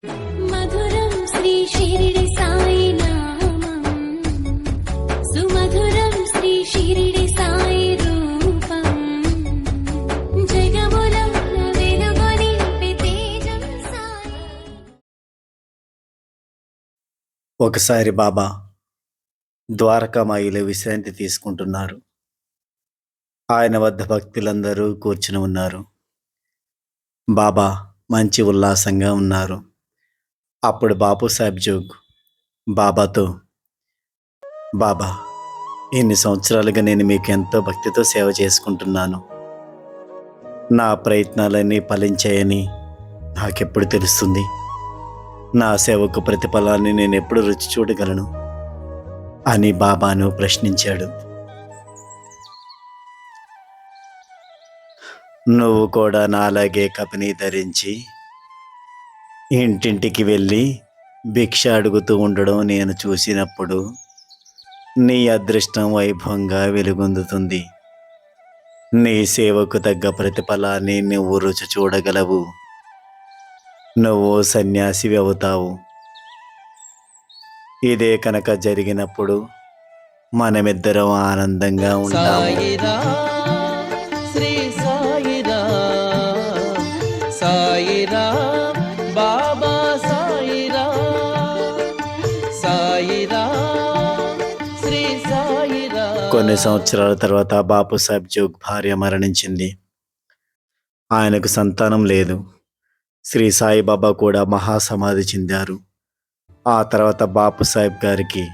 మధురం శ్రీ షిరిడి సాయి నామం, సుమధురం శ్రీ షిరిడి సాయి రూపం, జగములో వెలుగు నింపే తేజం సాయి. ఒకసారి బాబా ద్వారకామాయిలో విశ్రాంతి తీసుకుంటున్నారు. ఆయన వద్ద భక్తులందరూ కూర్చుని ఉన్నారు. బాబా మంచి ఉల్లాసంగా ఉన్నారు. అప్పుడు బాపు సాహెబ్ జోగ్ బాబాతో, బాబా, ఇన్ని సంవత్సరాలుగా నేను మీకు ఎంతో భక్తితో సేవ చేసుకుంటున్నాను. నా ప్రయత్నాలన్నీ ఫలించాయని నాకెప్పుడు తెలుస్తుంది? నా సేవకు ప్రతిఫలాన్ని నేను ఎప్పుడు రుచి చూడగలను అని బాబాను ప్రశ్నించాడు. నువ్వు కూడా నాలాగే కపిని ధరించి ఇంటింటికి వెళ్ళి భిక్ష అడుగుతూ ఉండడం నేను చూసినప్పుడు నీ అదృష్టం వైభవంగా వెలుగొందుతుంది. నీ సేవకు తగ్గ ప్రతిఫలాన్ని నువ్వు రుచి చూడగలవు. నువ్వు సన్యాసివి అవుతావు. ఇదే కనుక జరిగినప్పుడు మనమిద్దరం ఆనందంగా ఉంటాము. కొన్ని సంవత్సరాల తర్వాత బాపు సాహెబ్ జోగ్ భార్య మరణించింది. ఆయనకు సంతానం లేదు. శ్రీ సాయిబాబా కూడా మహాసమాధి చెందారు. ఆ తర్వాత బాపు సాహెబ్ గారికి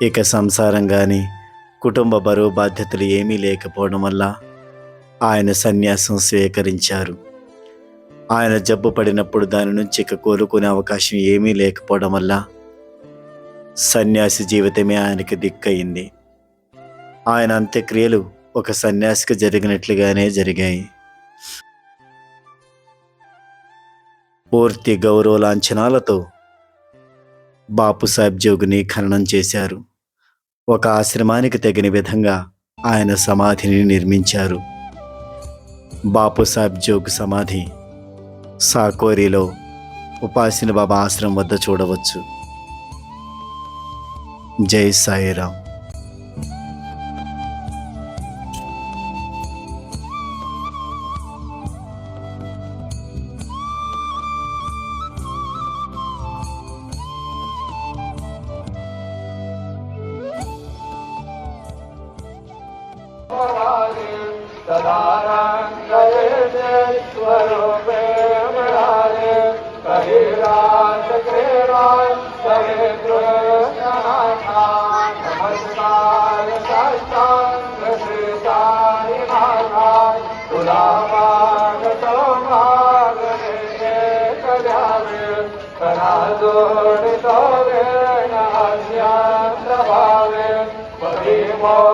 ఇక సంసారం కానీ కుటుంబ బరువు బాధ్యతలు ఏమీ లేకపోవడం వల్ల ఆయన సన్యాసం స్వీకరించారు. ఆయన జబ్బు పడినప్పుడు దాని నుంచి ఇక కోలుకునే అవకాశం ఏమీ లేకపోవడం వల్ల సన్యాసి జీవితమే ఆయనకి దిక్కయింది. ఆయన అంత్యక్రియలు ఒక సన్యాసికి జరిగినట్లుగానే జరిగాయి. పూర్తి గౌరవ లాంఛనాలతో బాపు సాహెబ్ జోగ్ని ఖననం చేశారు. ఒక ఆశ్రమానికి తగిన విధంగా ఆయన సమాధిని నిర్మించారు. బాపు సాహెబ్ జోగ్ సమాధి సాకోరిలో ఉపాసిన బాబా ఆశ్రమం వద్ద చూడవచ్చు. జై సాయిరామ్. जोड़ तो